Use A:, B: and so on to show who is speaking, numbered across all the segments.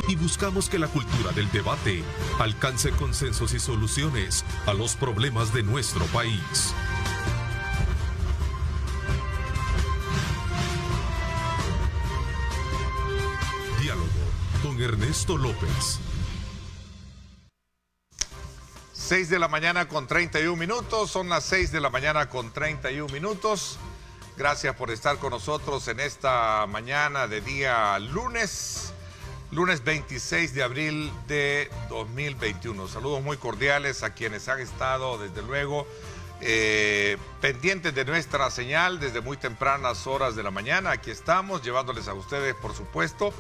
A: y buscamos que la cultura del debate alcance consensos y soluciones a los problemas de nuestro país. Diálogo con Ernesto López.
B: 6 de la mañana con 31 minutos, son las 6 de la mañana con 31 minutos. Gracias por estar con nosotros en esta mañana de día lunes 26 de abril de 2021. Saludos muy cordiales a quienes han estado, desde luego, pendientes de nuestra señal desde muy tempranas horas de la mañana. Aquí estamos llevándoles a ustedes, por supuesto,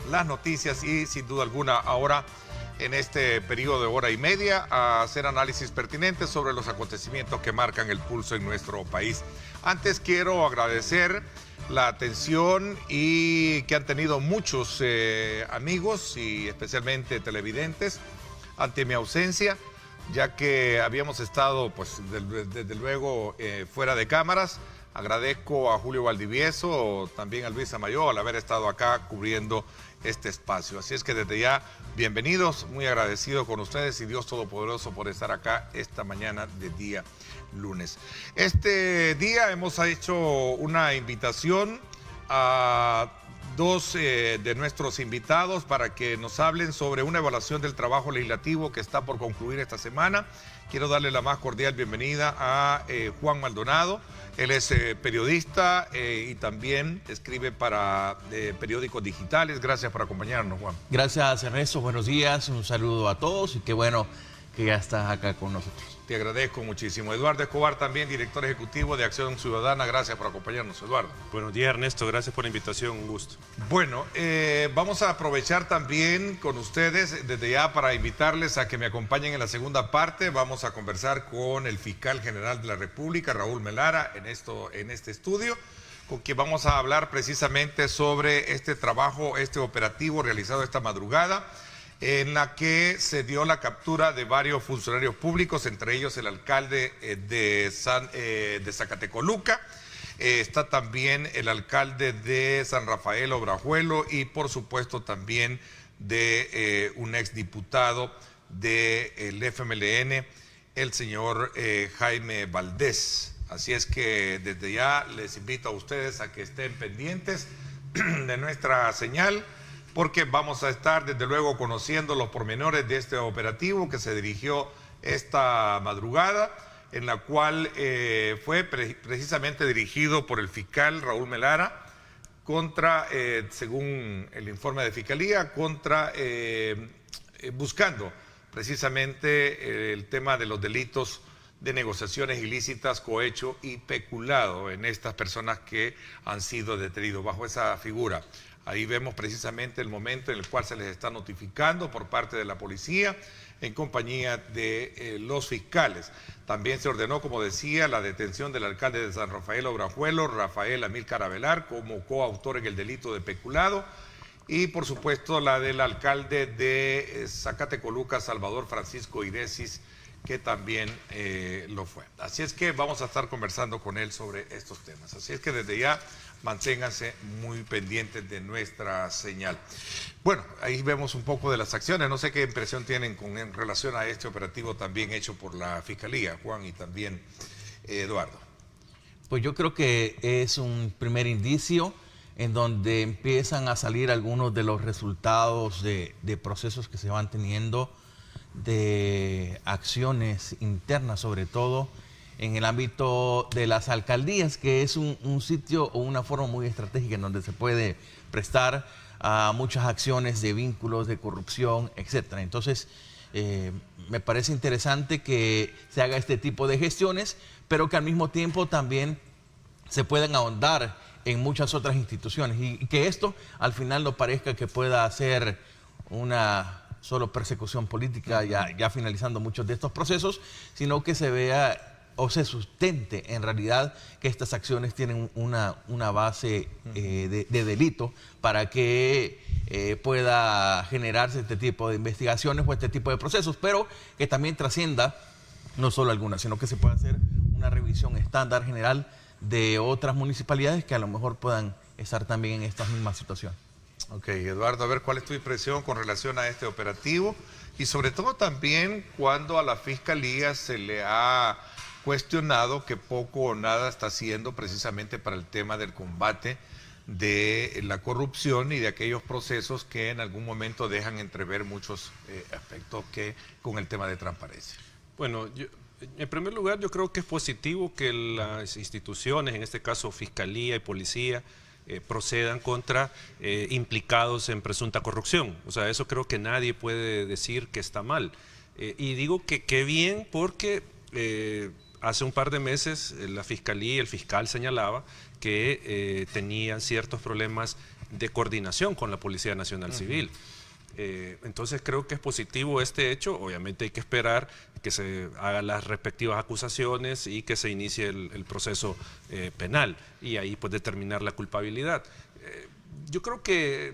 B: las noticias y, sin duda alguna, ahora en este periodo de hora y media, a hacer análisis pertinentes sobre los acontecimientos que marcan el pulso en nuestro país. Antes quiero agradecer la atención y que han tenido muchos amigos y especialmente televidentes ante mi ausencia, ya que habíamos estado, pues, desde luego fuera de cámaras. Agradezco a Julio Valdivieso, también a Luis Amayo, al haber estado acá cubriendo este espacio. Así es que desde ya, bienvenidos, muy agradecido con ustedes y Dios Todopoderoso por estar acá esta mañana de día lunes. Este día hemos hecho una invitación a dos de nuestros invitados para que nos hablen sobre una evaluación del trabajo legislativo que está por concluir esta semana. Quiero darle la más cordial bienvenida a Juan Maldonado. Él es periodista y también escribe para periódicos digitales. Gracias por acompañarnos, Juan.
C: Gracias, Ernesto. Buenos días. Un saludo a todos y qué bueno que ya estás acá con nosotros.
B: Te agradezco muchísimo. Eduardo Escobar, también director ejecutivo de Acción Ciudadana. Gracias por acompañarnos, Eduardo.
D: Buenos días, Ernesto. Gracias por la invitación. Un gusto.
B: Bueno, vamos a aprovechar también con ustedes desde ya para invitarles a que me acompañen en la segunda parte. Vamos a conversar con el fiscal general de la República, Raúl Melara, en este estudio, con quien vamos a hablar precisamente sobre este trabajo, este operativo realizado esta madrugada, en la que se dio la captura de varios funcionarios públicos, entre ellos el alcalde de Zacatecoluca. Está también el alcalde de San Rafael Obrajuelo y por supuesto también de un exdiputado del FMLN, el señor Jaime Valdés. Así es que desde ya les invito a ustedes a que estén pendientes de nuestra señal, porque vamos a estar desde luego conociendo los pormenores de este operativo que se dirigió esta madrugada, en la cual fue precisamente dirigido por el fiscal Raúl Melara contra, según el informe de Fiscalía, buscando precisamente el tema de los delitos de negociaciones ilícitas, cohecho y peculado en estas personas que han sido detenidos bajo esa figura. Ahí vemos precisamente el momento en el cual se les está notificando por parte de la policía en compañía de los fiscales. También se ordenó, como decía, la detención del alcalde de San Rafael Obrajuelo, Rafael Amílcar Avelar, como coautor en el delito de peculado, y por supuesto la del alcalde de Zacatecoluca, Salvador Francisco Iresis, que también lo fue. Así es que vamos a estar conversando con él sobre estos temas. Así es que desde ya manténganse muy pendientes de nuestra señal. Bueno, ahí vemos un poco de las acciones. No sé qué impresión tienen en relación a este operativo también hecho por la Fiscalía, Juan, y también Eduardo.
C: Pues yo creo que es un primer indicio en donde empiezan a salir algunos de los resultados de procesos que se van teniendo, de acciones internas, sobre todo en el ámbito de las alcaldías, que es un sitio o una forma muy estratégica en donde se puede prestar a muchas acciones de vínculos, de corrupción, etcétera. Entonces, me parece interesante que se haga este tipo de gestiones, pero que al mismo tiempo también se puedan ahondar en muchas otras instituciones y que esto al final no parezca que pueda ser una solo persecución política ya finalizando muchos de estos procesos, sino que se vea o se sustente en realidad que estas acciones tienen una base de delito para que pueda generarse este tipo de investigaciones o este tipo de procesos, pero que también trascienda no solo algunas, sino que se pueda hacer una revisión estándar general de otras municipalidades que a lo mejor puedan estar también en esta misma situación.
B: Ok, Eduardo, a ver cuál es tu impresión con relación a este operativo y sobre todo también cuando a la Fiscalía se le ha cuestionado que poco o nada está haciendo precisamente para el tema del combate de la corrupción y de aquellos procesos que en algún momento dejan entrever muchos aspectos que con el tema de transparencia.
D: Bueno, en primer lugar yo creo que es positivo que las instituciones, en este caso Fiscalía y Policía, procedan contra implicados en presunta corrupción. O sea, eso creo que nadie puede decir que está mal. Y digo que qué bien porque hace un par de meses la Fiscalía y el fiscal señalaba que tenían ciertos problemas de coordinación con la Policía Nacional Civil. Entonces creo que es positivo este hecho. Obviamente hay que esperar que se hagan las respectivas acusaciones y que se inicie el proceso penal y ahí pues determinar la culpabilidad. Yo creo que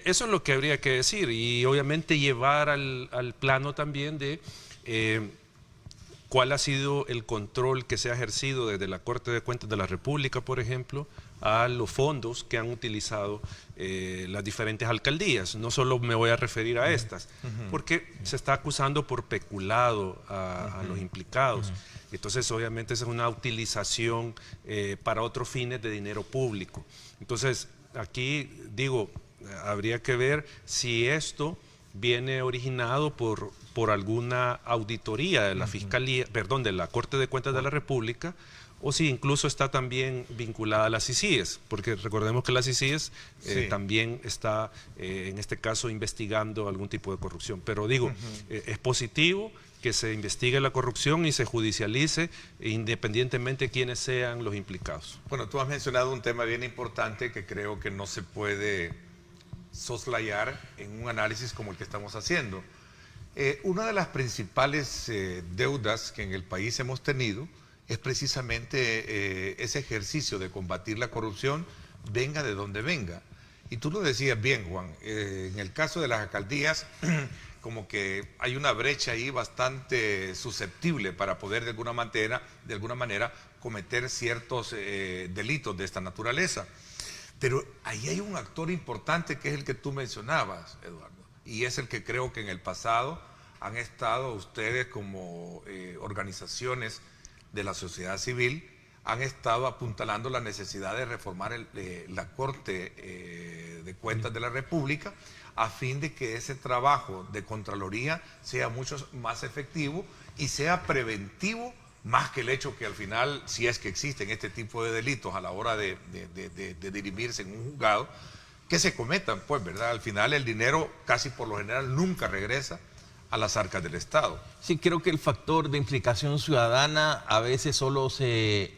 D: eso es lo que habría que decir y obviamente llevar al plano también de cuál ha sido el control que se ha ejercido desde la Corte de Cuentas de la República, por ejemplo, a los fondos que han utilizado las diferentes alcaldías. No solo me voy a referir a estas, porque se está acusando por peculado a los implicados. Entonces, obviamente, esa es una utilización para otros fines de dinero público. Entonces, aquí digo, habría que ver si esto viene originado por alguna auditoría de la Fiscalía, perdón, de la Corte de Cuentas de la República, o si incluso está también vinculada a las CICIES, porque recordemos que las CICIES también está, en este caso, investigando algún tipo de corrupción. Pero digo, es positivo que se investigue la corrupción y se judicialice independientemente de quiénes sean los implicados.
B: Bueno, tú has mencionado un tema bien importante que creo que no se puede soslayar en un análisis como el que estamos haciendo. Una de las principales deudas que en el país hemos tenido es precisamente ese ejercicio de combatir la corrupción, venga de donde venga. Y tú lo decías bien, Juan, en el caso de las alcaldías, como que hay una brecha ahí bastante susceptible para poder de alguna manera cometer ciertos delitos de esta naturaleza. Pero ahí hay un actor importante que es el que tú mencionabas, Eduardo, y es el que creo que en el pasado han estado ustedes como organizaciones de la sociedad civil, han estado apuntalando la necesidad de reformar la Corte de Cuentas de la República a fin de que ese trabajo de Contraloría sea mucho más efectivo y sea preventivo más que el hecho que al final, si es que existen este tipo de delitos a la hora de dirimirse en un juzgado, que se cometan, pues, ¿verdad? Al final el dinero casi por lo general nunca regresa a las arcas del Estado.
C: Sí, creo que el factor de implicación ciudadana a veces solo se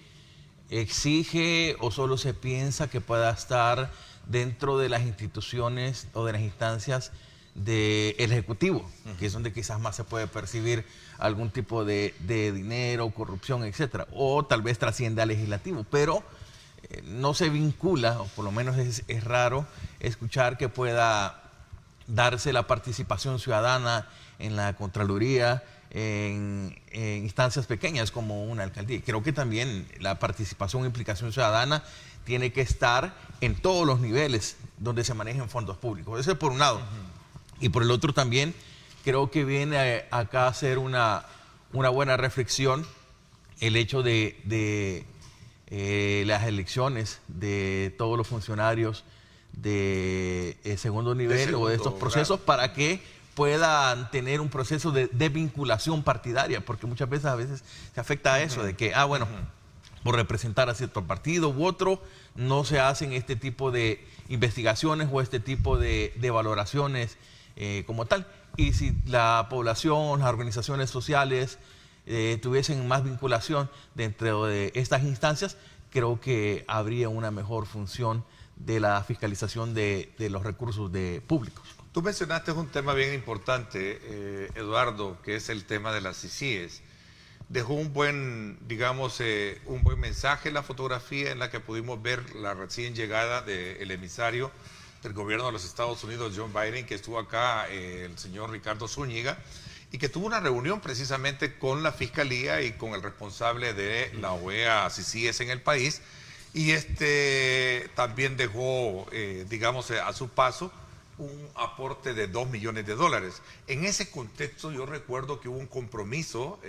C: exige o solo se piensa que pueda estar dentro de las instituciones o de las instancias del Ejecutivo, que es donde quizás más se puede percibir algún tipo de dinero, corrupción, etcétera, o tal vez trasciende al Legislativo, pero no se vincula, o por lo menos es raro escuchar que pueda darse la participación ciudadana en la Contraloría, en instancias pequeñas como una alcaldía. Creo que también la participación e implicación ciudadana tiene que estar en todos los niveles donde se manejen fondos públicos. Eso es por un lado. Y por el otro también creo que viene acá a hacer una buena reflexión el hecho de las elecciones de todos los funcionarios de segundo nivel o de estos procesos para que puedan tener un proceso de vinculación partidaria, porque muchas veces se afecta a eso, de que, bueno, por representar a cierto partido u otro, no se hacen este tipo de investigaciones o este tipo de valoraciones como tal. Y si la población, las organizaciones sociales tuviesen más vinculación dentro de estas instancias, creo que habría una mejor función de la fiscalización de los recursos públicos.
B: Tú mencionaste un tema bien importante, Eduardo, que es el tema de las CICIES. Dejó un buen, digamos, un buen mensaje la fotografía en la que pudimos ver la recién llegada del emisario del gobierno de los Estados Unidos, John Biden, que estuvo acá, el señor Ricardo Zúñiga, y que tuvo una reunión precisamente con la Fiscalía y con el responsable de la OEA CICIES en el país, Y también dejó, digamos, a su paso un aporte de $2 millones. En ese contexto yo recuerdo que hubo un compromiso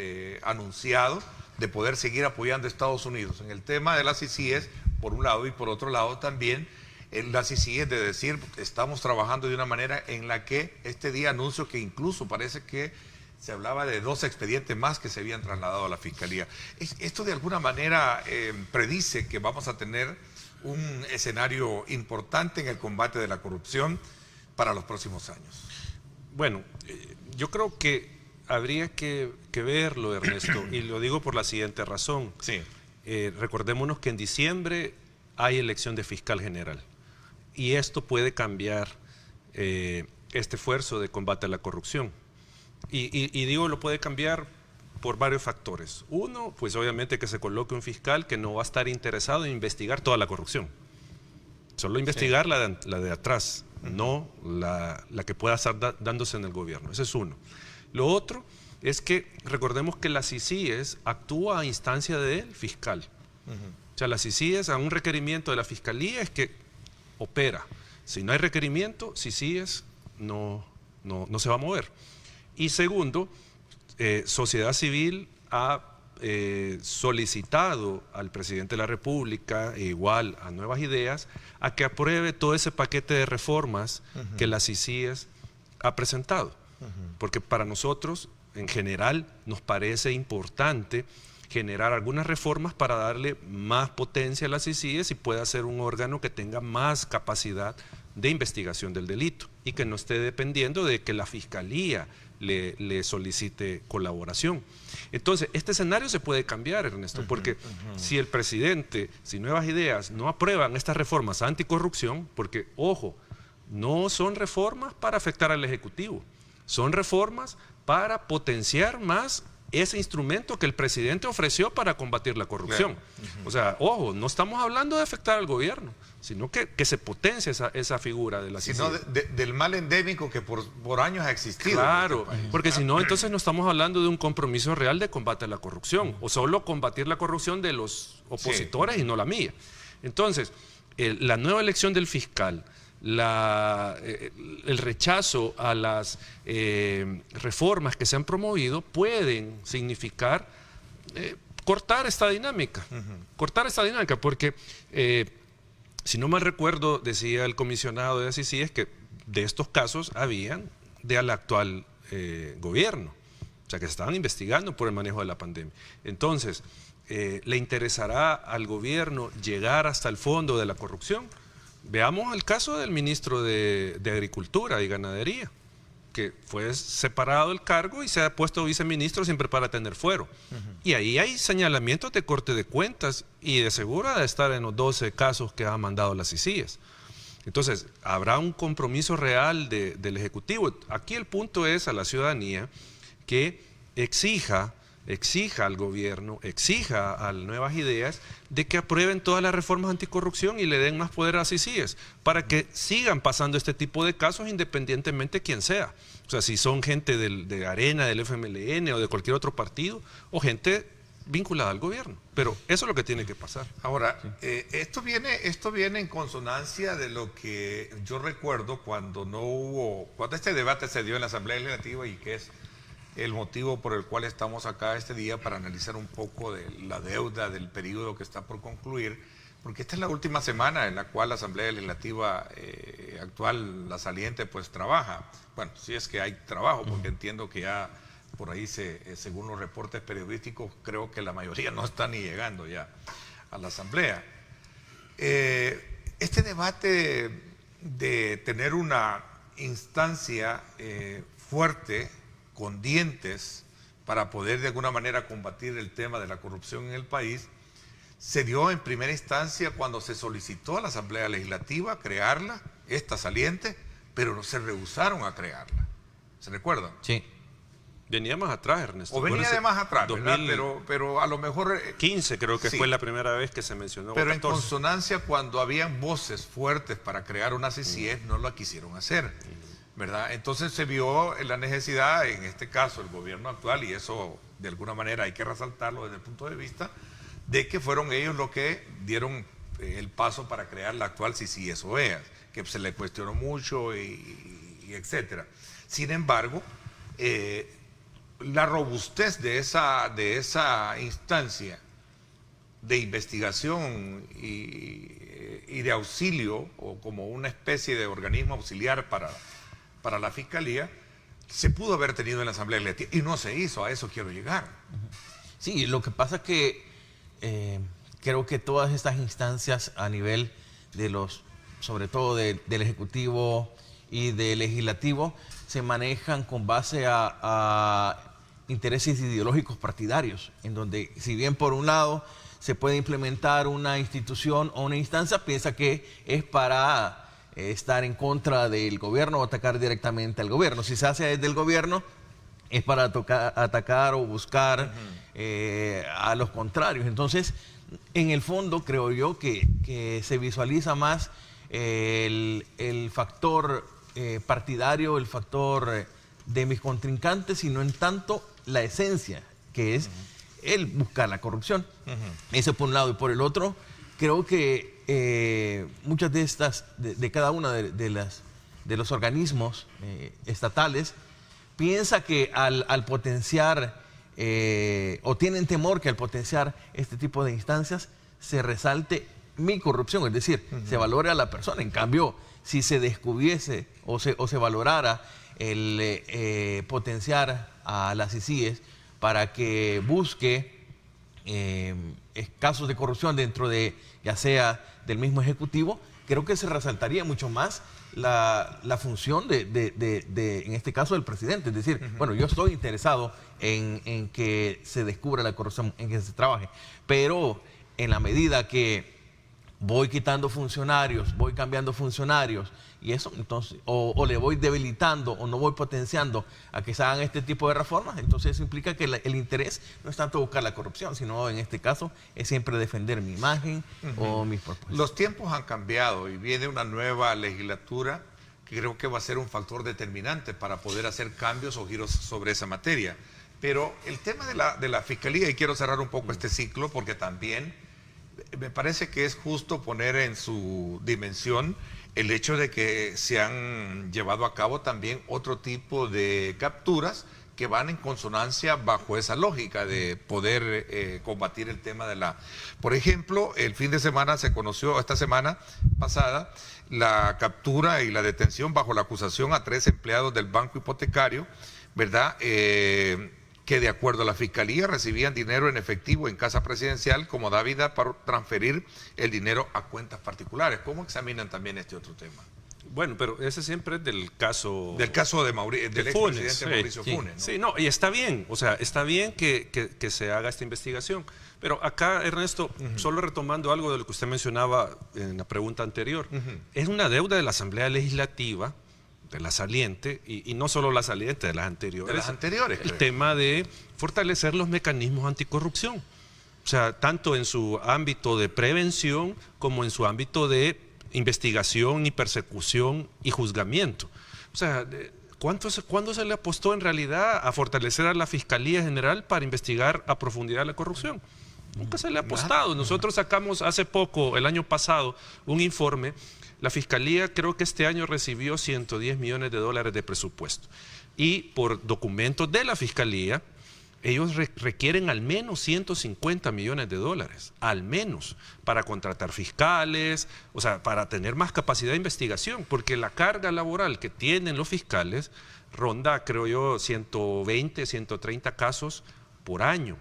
B: anunciado de poder seguir apoyando a Estados Unidos en el tema de las CICIES, por un lado, y por otro lado también las CICIES de decir, estamos trabajando de una manera en la que este día anuncio que incluso parece que se hablaba de 2 expedientes más que se habían trasladado a la Fiscalía. Esto de alguna manera predice que vamos a tener un escenario importante en el combate de la corrupción para los próximos años.
D: Bueno, yo creo que habría que verlo, Ernesto, y lo digo por la siguiente razón.
B: Sí.
D: Recordémonos que en diciembre hay elección de fiscal general y esto puede cambiar este esfuerzo de combate a la corrupción. Y digo, lo puede cambiar por varios factores. Uno, pues obviamente que se coloque un fiscal que no va a estar interesado en investigar toda la corrupción. Solo investigar la de atrás, no la que pueda estar dándose en el gobierno. Ese es uno. Lo otro es que recordemos que la CICIES actúa a instancia del fiscal. O sea, la CICIES a un requerimiento de la Fiscalía es que opera. Si no hay requerimiento, CICIES no se va a mover. Y segundo, sociedad civil ha solicitado al presidente de la República, e igual a Nuevas Ideas, a que apruebe todo ese paquete de reformas que la CICIES ha presentado. Porque para nosotros, en general, nos parece importante generar algunas reformas para darle más potencia a la CICIES y pueda ser un órgano que tenga más capacidad de investigación del delito y que no esté dependiendo de que la Fiscalía le solicite colaboración. Entonces, este escenario se puede cambiar, Ernesto, porque si el presidente, si Nuevas Ideas no aprueban estas reformas anticorrupción, porque, ojo, no son reformas para afectar al Ejecutivo, son reformas para potenciar más ese instrumento que el presidente ofreció para combatir la corrupción. O sea, ojo, no estamos hablando de afectar al gobierno, sino que se potencie esa figura de la
B: sino del mal endémico que por años ha existido.
D: Claro,
B: en este país.
D: porque si no, entonces no estamos hablando de un compromiso real de combate a la corrupción, o solo combatir la corrupción de los opositores y no la mía. Entonces, la nueva elección del fiscal, el rechazo a las reformas que se han promovido pueden significar cortar esta dinámica, porque si no mal recuerdo, decía el comisionado de ACICI, es que de estos casos habían del actual gobierno, o sea que se estaban investigando por el manejo de la pandemia. Entonces, ¿le interesará al gobierno llegar hasta el fondo de la corrupción? Veamos el caso del ministro de Agricultura y Ganadería, que fue separado del cargo y se ha puesto viceministro siempre para tener fuero. Y ahí hay señalamientos de corte de cuentas y de seguro de estar en los 12 casos que ha mandado las CICIES. Entonces, habrá un compromiso real del Ejecutivo. Aquí el punto es a la ciudadanía que exija al gobierno, exija a Nuevas Ideas de que aprueben todas las reformas anticorrupción y le den más poder a las CICIES para que sigan pasando este tipo de casos independientemente de quién sea. O sea, si son gente de Arena, del FMLN o de cualquier otro partido o gente vinculada al gobierno. Pero eso es lo que tiene que pasar.
B: Ahora, esto viene en consonancia de lo que yo recuerdo cuando este debate se dio en la Asamblea Legislativa y que es el motivo por el cual estamos acá este día para analizar un poco de la deuda del periodo que está por concluir, porque esta es la última semana en la cual la Asamblea Legislativa actual, la saliente, pues trabaja. Bueno, si es que hay trabajo, porque entiendo que ya por ahí, según los reportes periodísticos, creo que la mayoría no está ni llegando ya a la Asamblea. Este debate de tener una instancia fuerte, con dientes, para poder de alguna manera combatir el tema de la corrupción en el país, se dio en primera instancia cuando se solicitó a la Asamblea Legislativa crearla, esta saliente, pero se rehusaron a crearla. ¿Se recuerdan?
C: Sí.
D: Venía más atrás, Ernesto.
B: O venía de más atrás, ¿verdad? Pero a lo mejor...
D: 15 creo que
B: sí,
D: fue la primera vez que se mencionó.
B: Pero en consonancia, cuando habían voces fuertes para crear una CICIES, no la quisieron hacer, ¿verdad? Entonces se vio la necesidad, en este caso el gobierno actual, y eso de alguna manera hay que resaltarlo desde el punto de vista de que fueron ellos los que dieron el paso para crear la actual CICIES-OEA, que se le cuestionó mucho y etcétera. Sin embargo, la robustez de esa instancia de investigación y de auxilio, o como una especie de organismo auxiliar para la Fiscalía, se pudo haber tenido en la Asamblea Legislativa y no se hizo. A eso quiero llegar.
C: Sí, lo que pasa es que creo que todas estas instancias a nivel de sobre todo del Ejecutivo y del Legislativo, se manejan con base a intereses ideológicos partidarios, en donde si bien por un lado se puede implementar una institución o una instancia, piensa que es para estar en contra del gobierno o atacar directamente al gobierno. Si se hace desde el gobierno, es para atacar o buscar a los contrarios. Entonces, en el fondo, creo yo que se visualiza más el factor partidario, el factor de mis contrincantes, y no en tanto la esencia, que es el buscar la corrupción. Ese por un lado. Y por el otro, creo que muchas de cada una de los organismos estatales piensa que al potenciar o tienen temor que al potenciar este tipo de instancias se resalte mi corrupción, es decir, se valore a la persona. En cambio, si se descubriese o se valorara el potenciar a las CICIES para que busque casos de corrupción dentro de, ya sea del mismo Ejecutivo, creo que se resaltaría mucho más la función en este caso, del presidente. Es decir, bueno, yo estoy interesado en que se descubra la corrupción, en que se trabaje, pero en la medida que voy quitando funcionarios, voy cambiando funcionarios, y eso, entonces, o le voy debilitando o no voy potenciando a que se hagan este tipo de reformas, entonces eso implica que el interés no es tanto buscar la corrupción, sino en este caso es siempre defender mi imagen o mis propuestas.
B: Los tiempos han cambiado y viene una nueva legislatura que creo que va a ser un factor determinante para poder hacer cambios o giros sobre esa materia. Pero el tema de la Fiscalía, y quiero cerrar un poco este ciclo, porque también me parece que es justo poner en su dimensión el hecho de que se han llevado a cabo también otro tipo de capturas que van en consonancia bajo esa lógica de poder combatir el tema de la... Por ejemplo, el fin de semana se conoció, esta semana pasada, la captura y la detención bajo la acusación a 3 empleados del Banco Hipotecario, ¿verdad?, que de acuerdo a la Fiscalía recibían dinero en efectivo en casa presidencial como dávida para transferir el dinero a cuentas particulares. ¿Cómo examinan también este otro tema?
D: Bueno, pero ese siempre es del caso...
B: Del caso del expresidente Mauricio Funes, ¿no?
D: Sí, no, y está bien, o sea, está bien que se haga esta investigación. Pero acá, Ernesto, solo retomando algo de lo que usted mencionaba en la pregunta anterior, es una deuda de la Asamblea Legislativa, de la saliente, y no solo la saliente, de las anteriores.
B: De las anteriores,
D: el tema de fortalecer los mecanismos anticorrupción. O sea, tanto en su ámbito de prevención como en su ámbito de investigación y persecución y juzgamiento. O sea, ¿cuándo se le apostó en realidad a fortalecer a la Fiscalía General para investigar a profundidad la corrupción? Nunca se le ha apostado. Nosotros sacamos hace poco, el año pasado, un informe. La Fiscalía creo que este año recibió $110 millones de presupuesto. Y por documentos de la Fiscalía, ellos requieren al menos $150 millones, al menos, para contratar fiscales, o sea, para tener más capacidad de investigación, porque la carga laboral que tienen los fiscales ronda, creo yo, 120, 130 casos por año,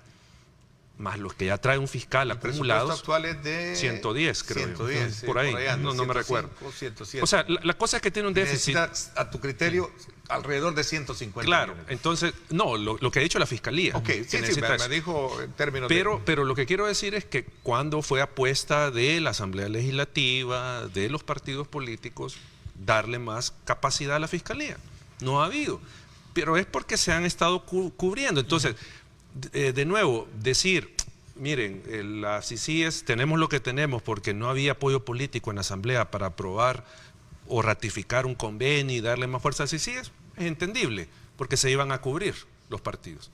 D: más los que ya trae un fiscal acumulados.
B: El presupuesto actual es de
D: 110, creo
B: 110,
D: yo. Por ahí, no me recuerdo.
B: 107.
D: O sea, la cosa es que tiene un déficit.
B: Necesitas, a tu criterio, alrededor de 150
D: Claro,
B: millones.
D: Entonces, no, lo que ha dicho la Fiscalía.
B: Ok, sí, me dijo en términos
D: pero lo que quiero decir es que cuando fue apuesta de la Asamblea Legislativa, de los partidos políticos, darle más capacidad a la Fiscalía. No ha habido. Pero es porque se han estado cubriendo. Entonces, de nuevo, decir, miren, las CICIES tenemos lo que tenemos porque no había apoyo político en la Asamblea para aprobar o ratificar un convenio y darle más fuerza a CICIES, es entendible, porque se iban a cubrir los partidos.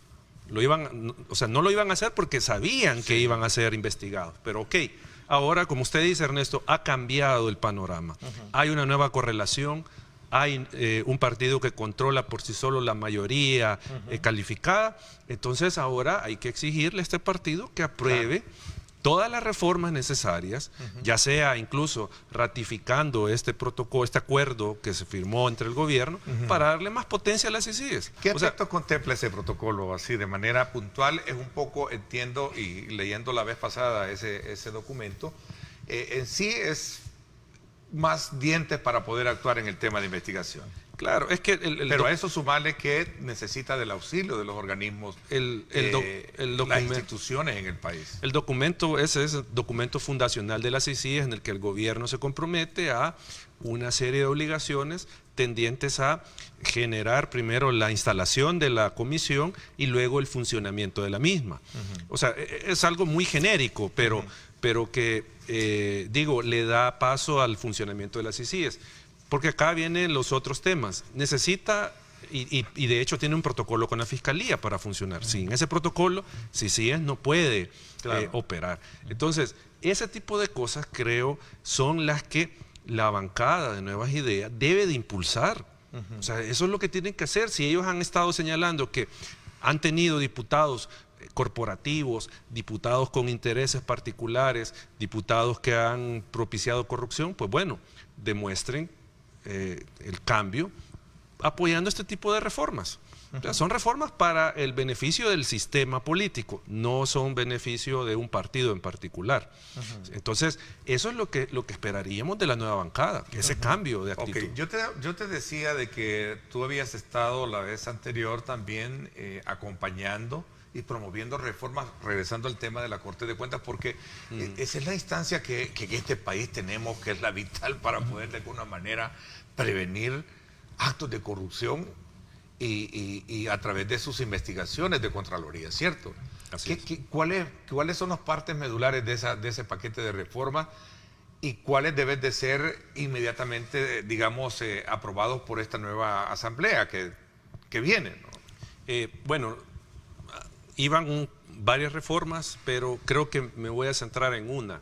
D: O sea, no lo iban a hacer porque sabían que iban a ser investigados. Pero ok, ahora, como usted dice, Ernesto, ha cambiado el panorama. Hay una nueva correlación. Hay un partido que controla por sí solo la mayoría calificada. Entonces ahora hay que exigirle a este partido que apruebe todas las reformas necesarias, ya sea incluso ratificando este protocolo, este acuerdo que se firmó entre el gobierno, para darle más potencia a las CICIGs.
B: ¿Qué aspectos contempla ese protocolo así de manera puntual? Es un poco, entiendo, y leyendo la vez pasada ese documento, en sí es más dientes para poder actuar en el tema de investigación.
D: Claro, es que
B: pero a eso sumarle que necesita del auxilio de los organismos, las instituciones en el país.
D: El documento, ese es el documento fundacional de la CICIG, en el que el gobierno se compromete a una serie de obligaciones tendientes a generar primero la instalación de la comisión y luego el funcionamiento de la misma. O sea, es algo muy genérico, pero que, le da paso al funcionamiento de las CICIGs. Porque acá vienen los otros temas. Necesita, y de hecho tiene un protocolo con la Fiscalía para funcionar. Sin ese protocolo, CICIGs no puede operar. Entonces, ese tipo de cosas creo son las que la bancada de Nuevas Ideas debe de impulsar. O sea, eso es lo que tienen que hacer. Si ellos han estado señalando que han tenido diputados corporativos, diputados con intereses particulares, diputados que han propiciado corrupción, pues bueno, demuestren el cambio apoyando este tipo de reformas. O sea, son reformas para el beneficio del sistema político, no son beneficio de un partido en particular. Entonces, eso es lo que esperaríamos de la nueva bancada, ese cambio de actitud.
B: Okay. Yo te decía de que tú habías estado la vez anterior también acompañando y promoviendo reformas, regresando al tema de la Corte de Cuentas, porque esa es la instancia que en este país tenemos, que es la vital para poder de alguna manera prevenir actos de corrupción y a través de sus investigaciones de Contraloría, ¿cierto? ¿Cuáles son las partes medulares de ese paquete de reformas y cuáles deben de ser inmediatamente, digamos, aprobados por esta nueva asamblea que viene, ¿no?
D: Bueno, iban varias reformas, pero creo que me voy a centrar en una,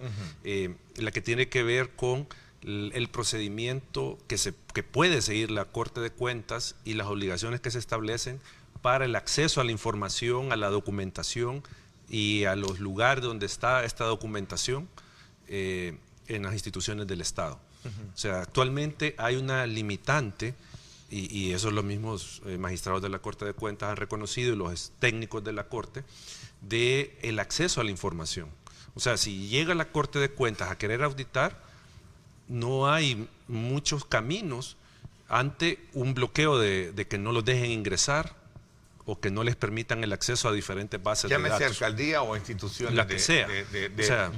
D: la que tiene que ver con el procedimiento que puede seguir la Corte de Cuentas y las obligaciones que se establecen para el acceso a la información, a la documentación y a los lugares donde está esta documentación en las instituciones del Estado. O sea, actualmente hay una limitante, y eso los mismos magistrados de la Corte de Cuentas han reconocido, y los técnicos de la Corte, de el acceso a la información. O sea, si llega la Corte de Cuentas a querer auditar, no hay muchos caminos ante un bloqueo de que no los dejen ingresar o que no les permitan el acceso a diferentes bases de datos.
B: Llámese alcaldía o instituciones
D: la que sea.
B: O sea,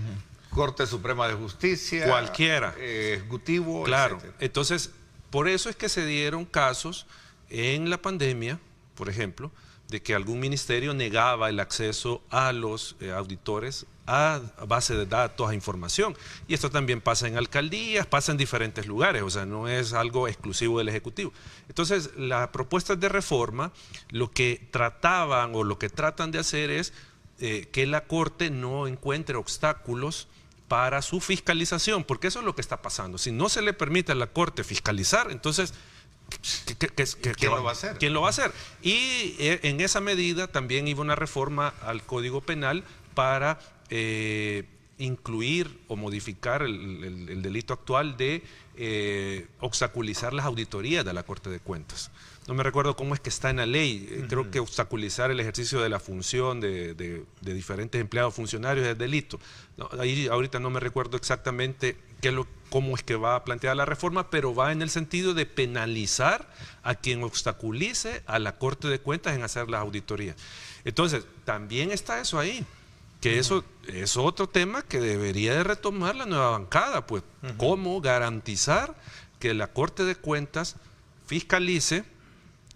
B: Corte Suprema de Justicia,
D: cualquiera,
B: Ejecutivo,
D: claro.
B: etcétera.
D: Entonces, por eso es que se dieron casos en la pandemia, por ejemplo, de que algún ministerio negaba el acceso a los auditores a base de datos, a información. Y esto también pasa en alcaldías, pasa en diferentes lugares, o sea, no es algo exclusivo del Ejecutivo. Entonces, las propuestas de reforma, lo que trataban o lo que tratan de hacer es que la Corte no encuentre obstáculos para su fiscalización, porque eso es lo que está pasando. Si no se le permite a la Corte fiscalizar, entonces
B: ¿quién lo va a hacer?
D: ¿Quién lo va a hacer? Y en esa medida también iba una reforma al Código Penal para incluir o modificar el delito actual de obstaculizar las auditorías de la Corte de Cuentas. No me recuerdo cómo es que está en la ley. Creo que obstaculizar el ejercicio de la función de diferentes empleados funcionarios es delito. No, ahí ahorita no me recuerdo exactamente cómo es que va a plantear la reforma, pero va en el sentido de penalizar a quien obstaculice a la Corte de Cuentas en hacer las auditorías. Entonces, también está eso ahí, que eso es otro tema que debería de retomar la nueva bancada, pues, cómo garantizar que la Corte de Cuentas fiscalice,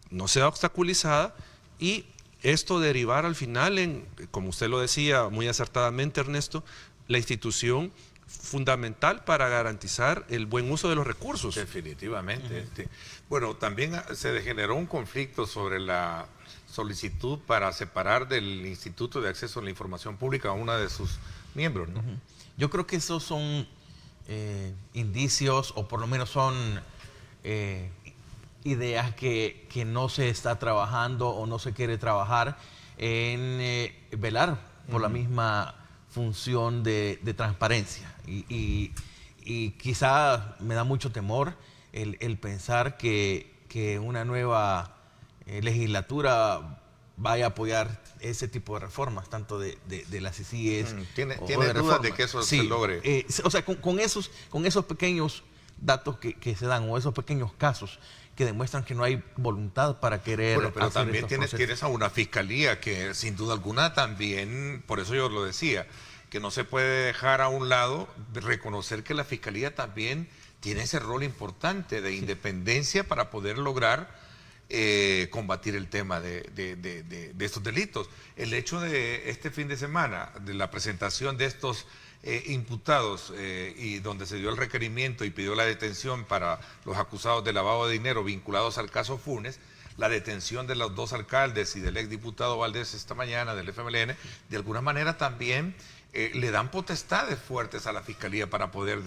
D: no sea obstaculizada, y esto derivar al final en, como usted lo decía muy acertadamente, Ernesto, la institución fundamental para garantizar el buen uso de los recursos.
B: Definitivamente. Bueno, también se generó un conflicto sobre la solicitud para separar del Instituto de Acceso a la Información Pública a una de sus miembros, ¿no?
C: Yo creo que esos son indicios, o por lo menos son ideas que no se está trabajando o no se quiere trabajar en velar por la misma función de transparencia. Y quizá me da mucho temor el pensar que una nueva legislatura vaya a apoyar ese tipo de reformas, tanto de las CICIES.
B: ¿Tiene
C: o
B: dudas
C: reformas.
B: de que eso
C: Sí,
B: se logre?
C: O sea, con esos pequeños datos que se dan, o esos pequeños casos que demuestran que no hay voluntad para querer
B: Bueno, pero
C: hacer
B: también
C: estos procesos.
B: tienes a una fiscalía que sin duda alguna también, por eso yo lo decía, que no se puede dejar a un lado de reconocer que la fiscalía también tiene ese rol importante de independencia para poder lograr combatir el tema de estos delitos. El hecho de este fin de semana, de la presentación de estos imputados y donde se dio el requerimiento y pidió la detención para los acusados de lavado de dinero vinculados al caso Funes, la detención de los dos alcaldes y del exdiputado Valdés esta mañana del FMLN, de alguna manera también le dan potestades fuertes a la Fiscalía para poder,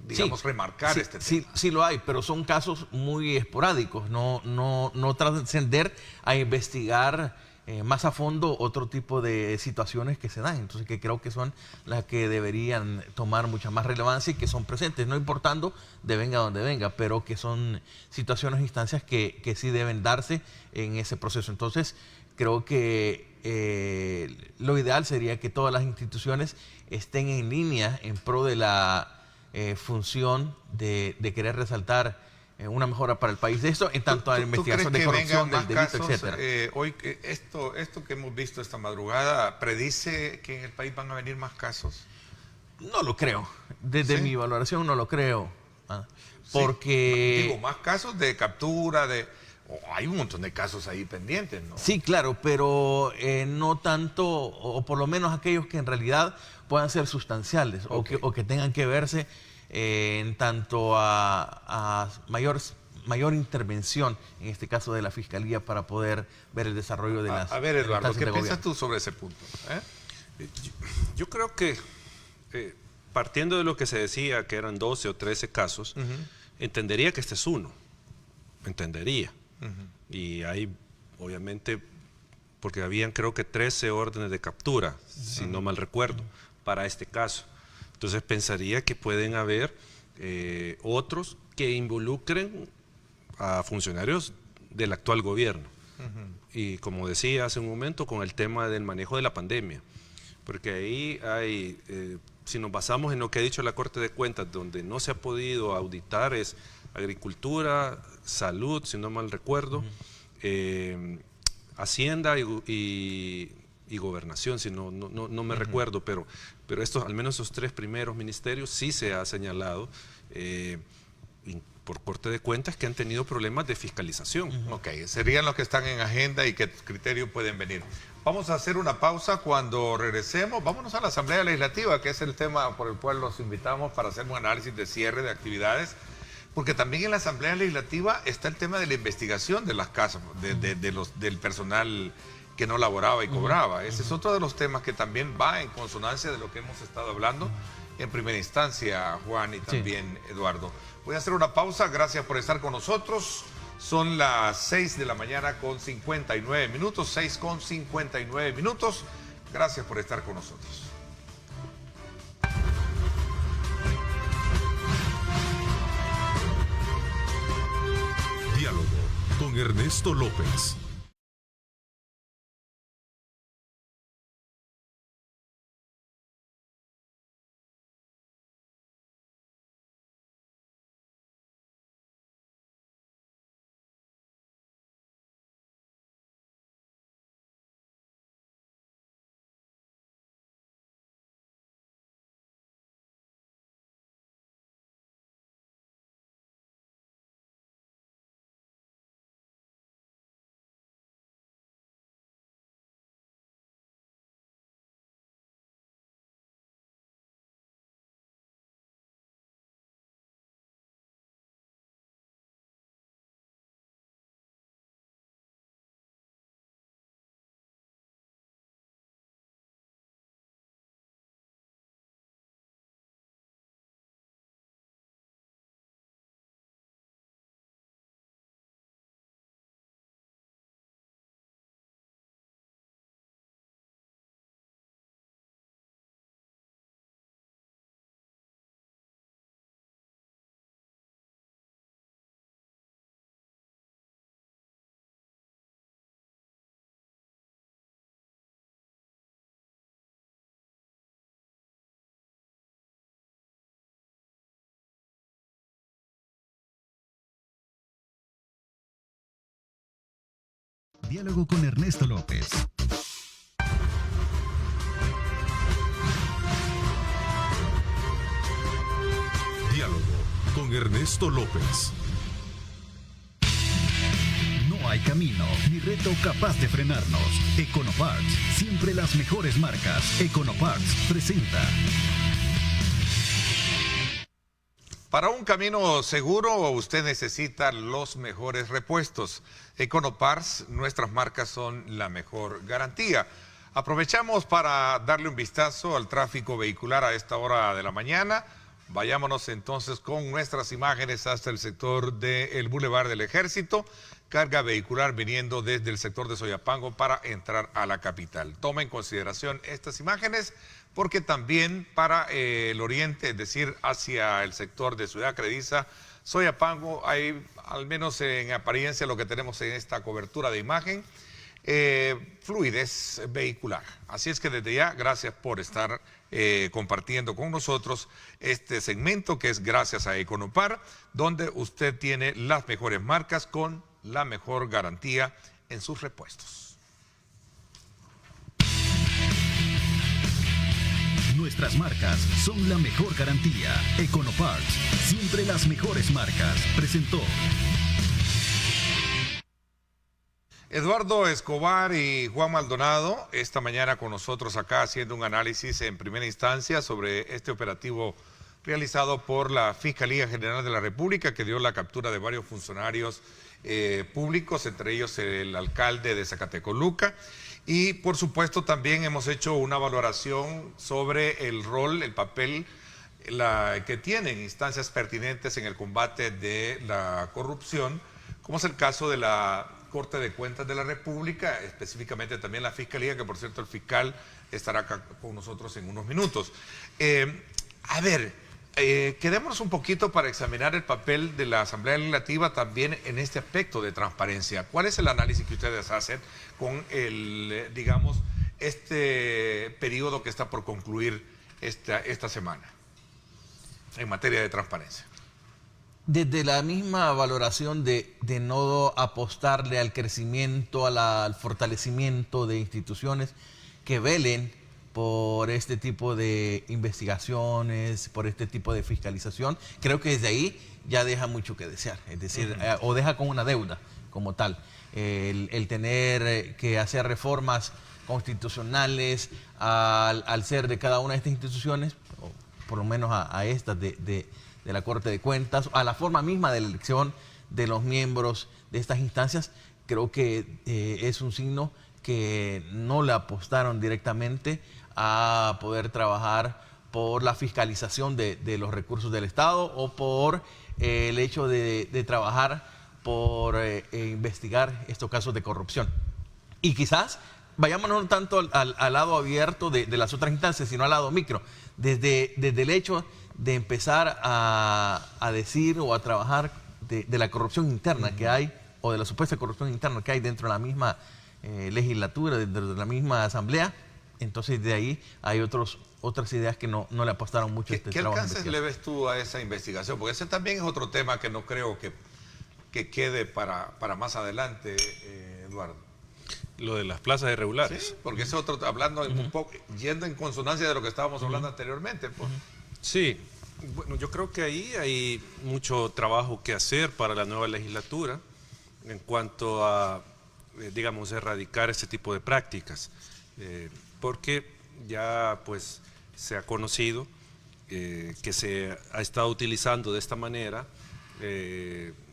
B: digamos, remarcar este tema.
C: Sí lo hay, pero son casos muy esporádicos, no trascender a investigar más a fondo otro tipo de situaciones que se dan. Entonces, que creo que son las que deberían tomar mucha más relevancia y que son presentes, no importando de venga donde venga, pero que son situaciones e instancias que sí deben darse en ese proceso. Entonces, creo que lo ideal sería que todas las instituciones estén en línea en pro de la función de querer resaltar una mejora para el país. Esto en tanto a la investigación de corrupción, del delito, etcétera.
B: Hoy, esto que hemos visto esta madrugada, ¿predice que en el país van a venir más casos?
C: No lo creo. Desde
B: ¿Sí?
C: mi valoración no lo creo.
B: Porque...
C: Porque...
B: Digo, más casos de captura, hay un montón de casos ahí pendientes, ¿no?
C: Sí, claro, pero no tanto, o por lo menos aquellos que en realidad puedan ser sustanciales,
B: Okay.
C: o que tengan que verse en tanto a mayor intervención, en este caso de la Fiscalía, para poder ver el desarrollo de las
B: A ver, Eduardo,
C: instancias
B: ¿qué
C: de
B: piensas
C: gobierno.
B: tú sobre ese punto?
D: Yo creo que partiendo de lo que se decía, que eran 12 o 13 casos, entendería que este es uno. Entendería. Y hay, obviamente, porque habían creo que 13 órdenes de captura, si no mal recuerdo, para este caso. Entonces pensaría que pueden haber otros que involucren a funcionarios del actual gobierno. Y como decía hace un momento, con el tema del manejo de la pandemia. Porque ahí hay, si nos basamos en lo que ha dicho la Corte de Cuentas, donde no se ha podido auditar es agricultura, salud, si no mal recuerdo, Hacienda y gobernación, si no me recuerdo, pero al menos esos tres primeros ministerios sí se ha señalado por Corte de Cuentas que han tenido problemas de fiscalización.
B: Ok, serían los que están en agenda y qué criterio pueden venir. Vamos a hacer una pausa. Cuando regresemos, vámonos a la Asamblea Legislativa, que es el tema por el cual los invitamos para hacer un análisis de cierre de actividades, porque también en la Asamblea Legislativa está el tema de la investigación de las casas, del personal que no laboraba y cobraba. Ese es otro de los temas que también va en consonancia de lo que hemos estado hablando en primera instancia, Juan, y también Eduardo. Voy a hacer una pausa. Gracias por estar con nosotros. Son las 6 de la mañana con 59 minutos, 6 con 59 minutos. Gracias por estar con nosotros.
A: Diálogo con Ernesto López.
E: Diálogo con Ernesto López.
A: Diálogo con Ernesto López.
E: No hay camino ni reto capaz de frenarnos. Econoparts, siempre las mejores marcas. Econoparts presenta.
B: Para un camino seguro, usted necesita los mejores repuestos. Econoparts, nuestras marcas son la mejor garantía. Aprovechamos para darle un vistazo al tráfico vehicular a esta hora de la mañana. Vayámonos entonces con nuestras imágenes hasta el sector del Boulevard del Ejército. Carga vehicular viniendo desde el sector de Soyapango para entrar a la capital. Toma en consideración estas imágenes porque también para el oriente, es decir, hacia el sector de Ciudad Crediza, Soyapango, hay al menos en apariencia lo que tenemos en esta cobertura de imagen, fluidez vehicular. Así es que desde ya, gracias por estar compartiendo con nosotros este segmento que es gracias a Econopar, donde usted tiene las mejores marcas con la mejor garantía en sus repuestos.
E: Nuestras marcas son la mejor garantía. Econoparts, siempre las mejores marcas. Presentó.
B: Eduardo Escobar y Juan Maldonado, esta mañana con nosotros acá haciendo un análisis en primera instancia sobre este operativo realizado por la Fiscalía General de la República, que dio la captura de varios funcionarios públicos, entre ellos el alcalde de Zacatecoluca. Y por supuesto también hemos hecho una valoración sobre el rol, el papel que tienen instancias pertinentes en el combate de la corrupción, como es el caso de la Corte de Cuentas de la República, específicamente también la Fiscalía, que por cierto el fiscal estará acá con nosotros en unos minutos. Quedémonos un poquito para examinar el papel de la Asamblea Legislativa también en este aspecto de transparencia. ¿Cuál es el análisis que ustedes hacen con este periodo que está por concluir esta semana en materia de transparencia?
C: Desde la misma valoración de no apostarle al crecimiento, al fortalecimiento de instituciones que velen por este tipo de investigaciones, por este tipo de fiscalización, creo que desde ahí ya deja mucho que desear, es decir, o deja con una deuda como tal. El tener que hacer reformas constitucionales al ser de cada una de estas instituciones, o por lo menos a estas de la Corte de Cuentas, a la forma misma de la elección de los miembros de estas instancias, creo que es un signo que no le apostaron directamente a poder trabajar por la fiscalización de los recursos del Estado o por el hecho de trabajar por investigar estos casos de corrupción. Y quizás vayámonos no tanto al lado abierto de las otras instancias, sino al lado micro, desde el hecho de empezar a decir o a trabajar de la corrupción interna que hay, o de la supuesta corrupción interna que hay dentro de la misma legislatura, dentro de la misma asamblea. Entonces de ahí hay otras ideas que no le apostaron mucho a este trabajo.
B: ¿Qué alcances le ves tú a esa investigación? Porque ese también es otro tema que no creo que quede para más adelante, Eduardo.
D: Lo de las plazas irregulares.
B: Sí, porque ese otro, hablando un poco, yendo en consonancia de lo que estábamos hablando anteriormente. Pues.
D: Sí, bueno, yo creo que ahí hay mucho trabajo que hacer para la nueva legislatura en cuanto a, digamos, erradicar este tipo de prácticas. Porque ya pues se ha conocido que se ha estado utilizando de esta manera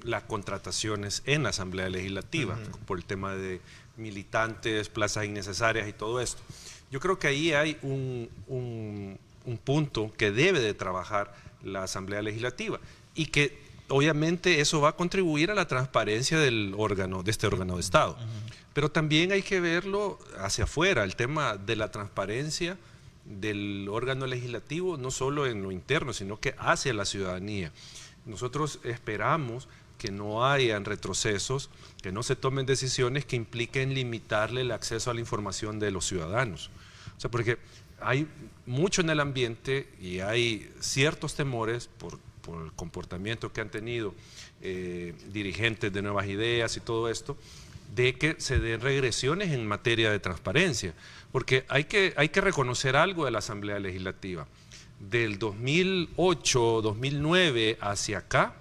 D: las contrataciones en la Asamblea Legislativa por el tema de militantes, plazas innecesarias y todo esto. Yo creo que ahí hay un punto que debe de trabajar la Asamblea Legislativa y que obviamente eso va a contribuir a la transparencia del órgano, de este órgano de Estado. Pero también hay que verlo hacia afuera, el tema de la transparencia del órgano legislativo, no solo en lo interno, sino que hacia la ciudadanía. Nosotros esperamos que no hayan retrocesos, que no se tomen decisiones que impliquen limitarle el acceso a la información de los ciudadanos. O sea, porque hay mucho en el ambiente y hay ciertos temores por el comportamiento que han tenido dirigentes de Nuevas Ideas y todo esto, de que se den regresiones en materia de transparencia, porque hay que reconocer algo de la Asamblea Legislativa. Del 2008, 2009 hacia acá,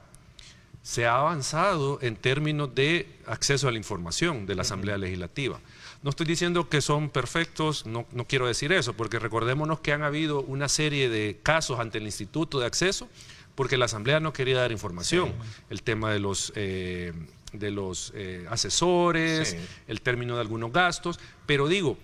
D: se ha avanzado en términos de acceso a la información de la Asamblea Legislativa. No estoy diciendo que son perfectos, no quiero decir eso, porque recordémonos que han habido una serie de casos ante el Instituto de Acceso, porque la Asamblea no quería dar información. Sí. El tema de los asesores, sí, el término de algunos gastos, pero digo,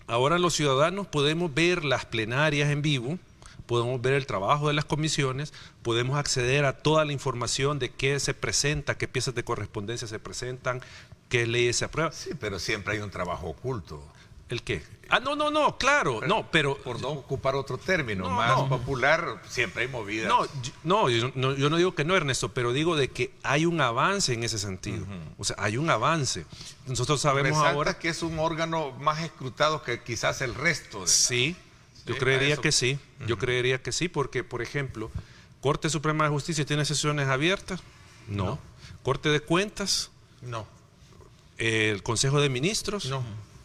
D: ahora los ciudadanos podemos ver las plenarias en vivo, podemos ver el trabajo de las comisiones, podemos acceder a toda la información de qué se presenta, qué piezas de correspondencia se presentan, qué leyes se aprueban.
B: Sí, pero siempre hay un trabajo oculto.
D: ¿El qué? Ah, no, claro, pero...
B: Por no ocupar otro término más popular, siempre hay movidas.
D: Yo no digo que no, Ernesto, pero digo de que hay un avance en ese sentido. O sea, hay un avance. Nosotros sabemos ahora...
B: que es un órgano más escrutado que quizás el resto.
D: Sí, yo creería que sí. Yo creería que sí, porque, por ejemplo, ¿Corte Suprema de Justicia tiene sesiones abiertas? No. ¿Corte de Cuentas?
B: No.
D: ¿El Consejo de Ministros?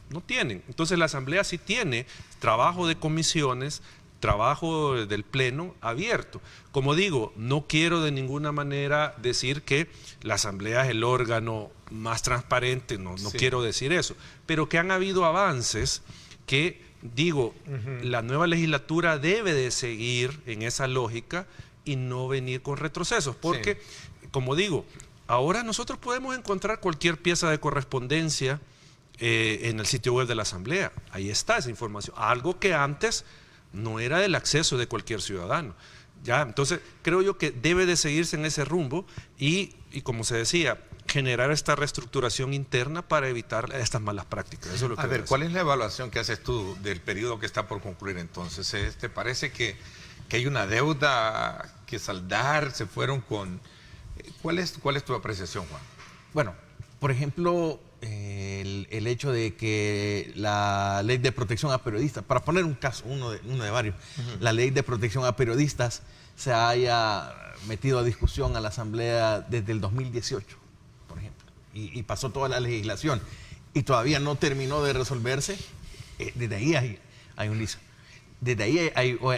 D: No tienen. Entonces la Asamblea sí tiene trabajo de comisiones, trabajo del Pleno abierto. Como digo, no quiero de ninguna manera decir que la Asamblea es el órgano más transparente, no quiero decir eso, pero que han habido avances que, digo, la nueva legislatura debe de seguir en esa lógica y no venir con retrocesos, porque, como digo, ahora nosotros podemos encontrar cualquier pieza de correspondencia en el sitio web de la Asamblea. Ahí está esa información, algo que antes no era del acceso de cualquier ciudadano. Ya, entonces creo yo que debe de seguirse en ese rumbo y como se decía, generar esta reestructuración interna para evitar estas malas prácticas. Eso es lo que
B: ¿cuál es la evaluación que haces tú del periodo que está por concluir entonces? ¿Te parece que hay una deuda que saldar? ¿Se fueron con...? ¿Cuál es tu apreciación, Juan?
C: Bueno, por ejemplo, el hecho de que la ley de protección a periodistas, para poner un caso, uno de varios, la ley de protección a periodistas se haya metido a discusión a la Asamblea desde el 2018, por ejemplo, y pasó toda la legislación y todavía no terminó de resolverse. Desde ahí hay un liso. Desde ahí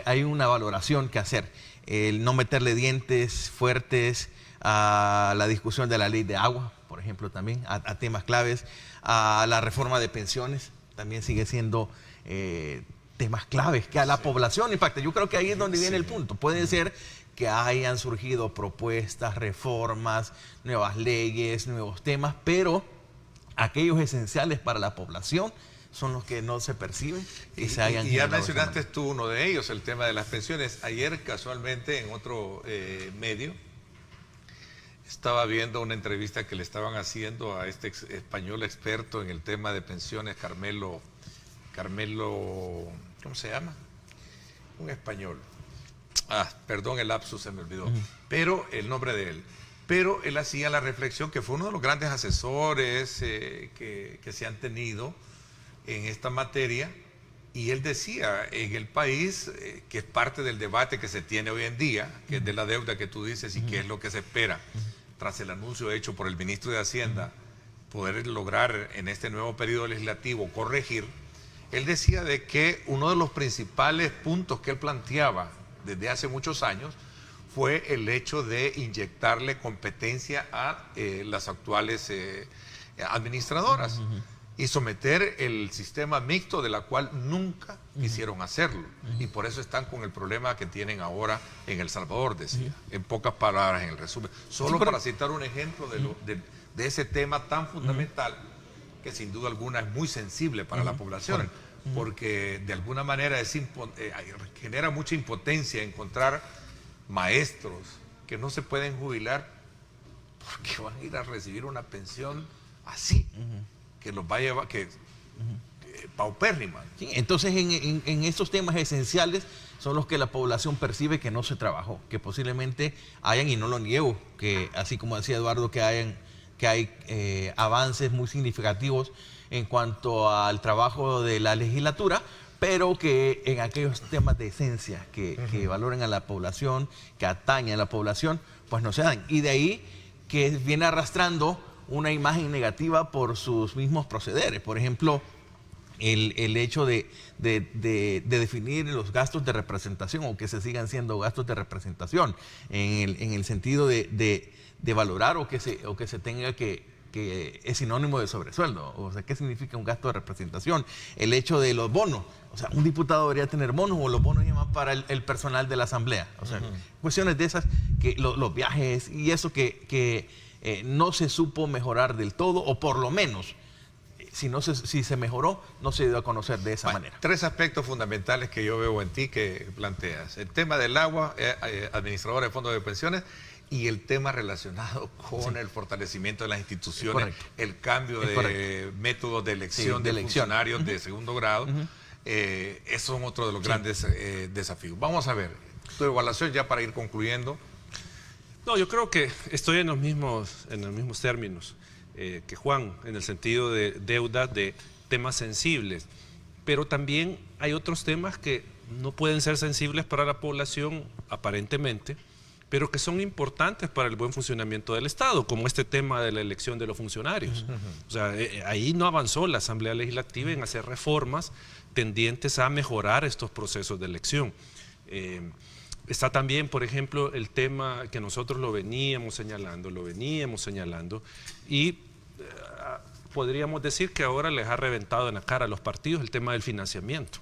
C: hay una valoración que hacer, el no meterle dientes fuertes a la discusión de la ley de agua, por ejemplo, también, a temas claves, a la reforma de pensiones, también sigue siendo temas claves, que a la población impacta. Yo creo que ahí es donde viene el punto. Puede ser que hayan surgido propuestas, reformas, nuevas leyes, nuevos temas, pero aquellos esenciales para la población son los que no se perciben que se hayan
B: y ya mencionaste tú uno de ellos, el tema de las pensiones. Ayer, casualmente, en otro medio, estaba viendo una entrevista que le estaban haciendo a este español experto en el tema de pensiones, Carmelo, ¿cómo se llama? Un español. Perdón, el lapsus se me olvidó. Pero el nombre de él. Pero él hacía la reflexión que fue uno de los grandes asesores que se han tenido en esta materia. Y él decía, en el país, que es parte del debate que se tiene hoy en día, que es de la deuda que tú dices y que es lo que se espera, tras el anuncio hecho por el ministro de Hacienda, poder lograr en este nuevo periodo legislativo corregir. Él decía de que uno de los principales puntos que él planteaba desde hace muchos años fue el hecho de inyectarle competencia a las actuales administradoras y someter el sistema mixto, de la cual nunca quisieron hacerlo. Y por eso están con el problema que tienen ahora en El Salvador, decía, en pocas palabras, en el resumen. Solo para citar un ejemplo de ese tema tan fundamental, que sin duda alguna es muy sensible para la población, porque de alguna manera genera mucha impotencia encontrar maestros que no se pueden jubilar porque van a ir a recibir una pensión así, que los va a llevar, paupérrima.
C: Sí, entonces en estos temas esenciales son los que la población percibe que no se trabajó, que posiblemente hayan, y no lo niego, que así como decía Eduardo, que hay avances muy significativos en cuanto al trabajo de la legislatura, pero que en aquellos temas de esencia que valoren a la población, que atañen a la población, pues no se dan. Y de ahí que viene arrastrando una imagen negativa por sus mismos procederes. Por ejemplo, el hecho de definir los gastos de representación, o que se sigan siendo gastos de representación, en el sentido de valorar o que se tenga que es sinónimo de sobresueldo. O sea, ¿qué significa un gasto de representación? El hecho de los bonos. O sea, un diputado debería tener bonos, o los bonos llaman para el personal de la asamblea. O sea, cuestiones de esas, que los viajes y eso que no se supo mejorar del todo, o por lo menos, si se mejoró, no se dio a conocer de esa manera.
B: 3 aspectos fundamentales que yo veo en ti que planteas. El tema del agua, administradora de fondos de pensiones, y el tema relacionado con el fortalecimiento de las instituciones, el cambio de métodos de elección de funcionarios de segundo grado. Esos son otro de los grandes desafíos. Vamos a ver, tu evaluación ya para ir concluyendo.
D: No, yo creo que estoy en los mismos términos que Juan, en el sentido de deuda, de temas sensibles, pero también hay otros temas que no pueden ser sensibles para la población aparentemente, pero que son importantes para el buen funcionamiento del Estado, como este tema de la elección de los funcionarios. O sea, ahí no avanzó la Asamblea Legislativa en hacer reformas tendientes a mejorar estos procesos de elección. Está también, por ejemplo, el tema que nosotros lo veníamos señalando, y podríamos decir que ahora les ha reventado en la cara a los partidos el tema del financiamiento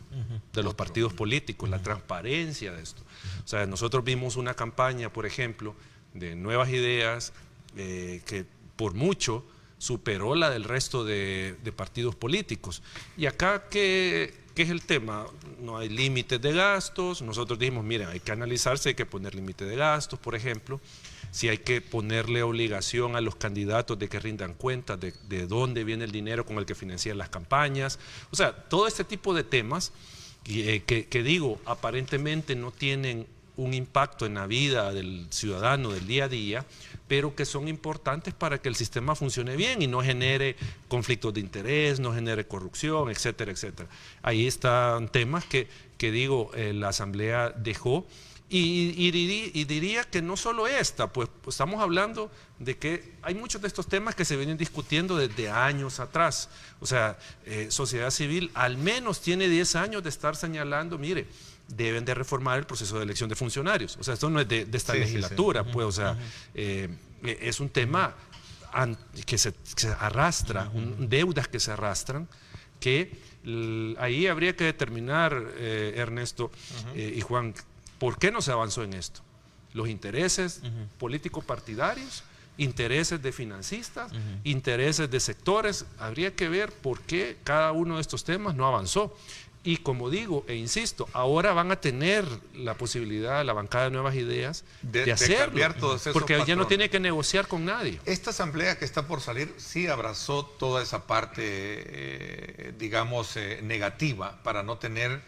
D: de los partidos políticos, la transparencia de esto. O sea, nosotros vimos una campaña, por ejemplo, de Nuevas Ideas, que por mucho superó la del resto de partidos políticos. Y acá, ¿qué es el tema? No hay límites de gastos. Nosotros dijimos, miren, hay que analizarse, hay que poner límite de gastos, por ejemplo. Si hay que ponerle obligación a los candidatos de que rindan cuentas de dónde viene el dinero con el que financian las campañas. O sea, todo este tipo de temas que digo, aparentemente no tienen un impacto en la vida del ciudadano del día a día, pero que son importantes para que el sistema funcione bien y no genere conflictos de interés, no genere corrupción, etcétera, etcétera. Ahí están temas que digo, la Asamblea dejó. Y diría que no solo esta, pues estamos hablando de que hay muchos de estos temas que se vienen discutiendo desde años atrás. O sea, sociedad civil al menos tiene 10 años de estar señalando, mire, deben de reformar el proceso de elección de funcionarios. O sea, esto no es de esta legislatura, pues, o sea, es un tema que se arrastra, deudas que se arrastran, que ahí habría que determinar, Ernesto y Juan, ¿por qué no se avanzó en esto? Los intereses políticos partidarios, intereses de financistas, intereses de sectores. Habría que ver por qué cada uno de estos temas no avanzó. Y como digo e insisto, ahora van a tener la posibilidad, la bancada de Nuevas Ideas, de hacerlo, porque ya no tiene que negociar con nadie.
B: Esta asamblea que está por salir sí abrazó toda esa parte, digamos, negativa, para no tener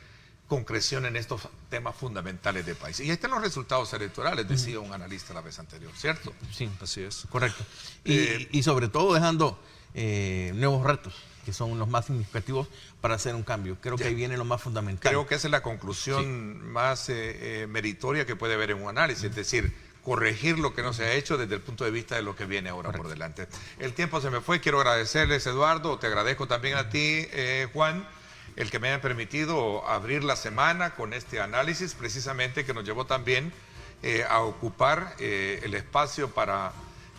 B: concreción en estos temas fundamentales del país. Y ahí están los resultados electorales, decía un analista la vez anterior, ¿cierto?
C: Sí,
D: así es.
C: Correcto. Y sobre todo dejando nuevos retos, que son los más significativos para hacer un cambio. Creo que ahí viene lo más fundamental.
B: Creo que esa es la conclusión más meritoria que puede haber en un análisis, es decir, corregir lo que no se ha hecho desde el punto de vista de lo que viene ahora por delante. El tiempo se me fue, quiero agradecerles, Eduardo, te agradezco también a ti, Juan, el que me hayan permitido abrir la semana con este análisis, precisamente que nos llevó también a ocupar el espacio para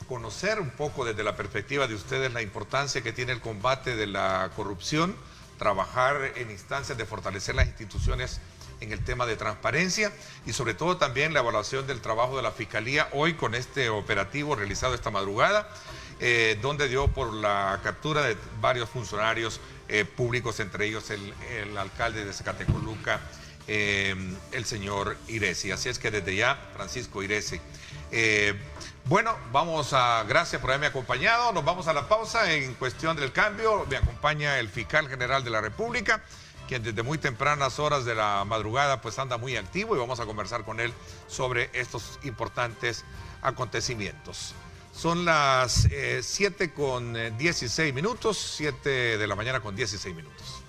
B: conocer un poco desde la perspectiva de ustedes la importancia que tiene el combate de la corrupción, trabajar en instancias de fortalecer las instituciones en el tema de transparencia y sobre todo también la evaluación del trabajo de la Fiscalía hoy con este operativo realizado esta madrugada, donde dio por la captura de varios funcionarios públicos, entre ellos el alcalde de Zacatecoluca, el señor Iresi. Así es que desde ya, Francisco Iresi. Bueno, gracias por haberme acompañado. Nos vamos a la pausa en cuestión del cambio. Me acompaña el fiscal general de la República, quien desde muy tempranas horas de la madrugada pues anda muy activo y vamos a conversar con él sobre estos importantes acontecimientos. Son las 7:16, 7 de la mañana con 16 minutos.